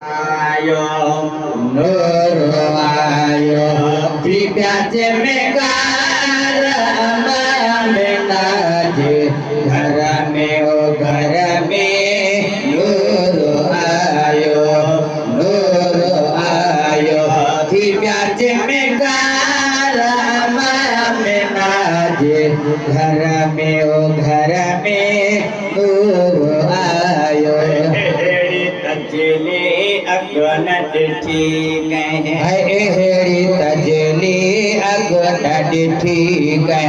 आयो नूर आयो प्याचे में कार में नाचे घर में ओ घर में नूर आयो प्याचे में कार में नाचे घर में ओ घर में नूर आयो तजली अगनट ठीक है हेड़ी तजली अगनट ठीक है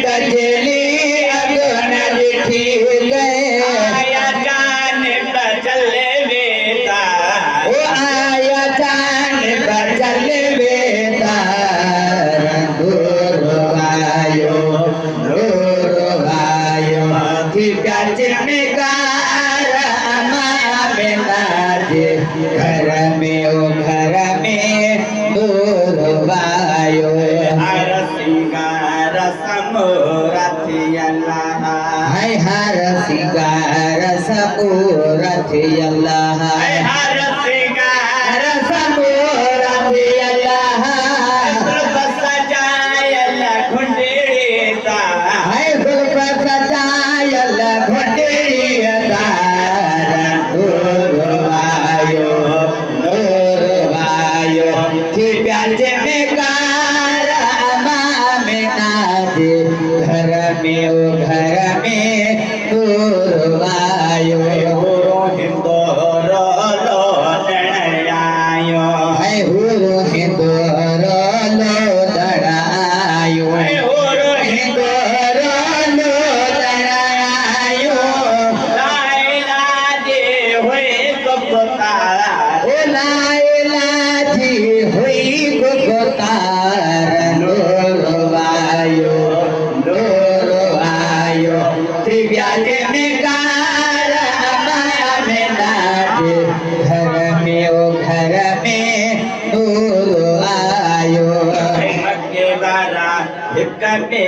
तजली अगनट ठीक है आया जान बचल बेटा ओ आया जान बचल बेटा नूर आयो प्याचे में घर में ओ घर में नूर आयो हर सिंगार समूरत अल्लाह हर सिंगार समूरत अल्लाह हर सिंगार समूरत अल्लाह सजायल घुंडेता सजायल घुंडेता प्याचे में कार में नाचे घर में ओ घर में नूर आयो हिंदोर लो दड़ायो है हुरो हिंदोर लो दड़ायो हिंदोर लो दड़ायो लाइला दे होए कपता ओ लाइला जी हुई गुतार नूर आयो प्याचे में कार में नाचे घर में ओ घर में नूर आयो मक्के बारा हिक बे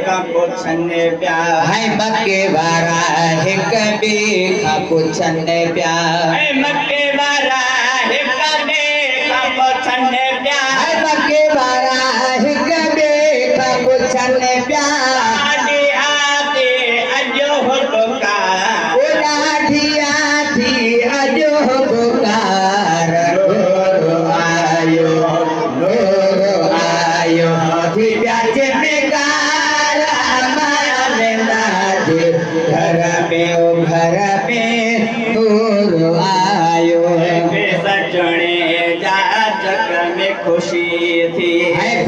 का पुछन प्यार है मक्के बारा हिक बे का पुछन प्यार है मक्के बारा हिक बे का पुछन प्यार मक्के बारा हिक बे का पुछन प्यार आते अजो पुकार ओ लाठी आती अजो पुकार नूर आयो प्याचे में कार में नाचे घर में ओ घर में नूर आयो सजने जा जग में खुशी थी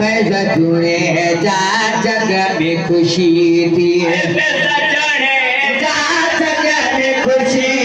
फैज जुड़े जा जग में खुशी थी सजने जा जग में खुशी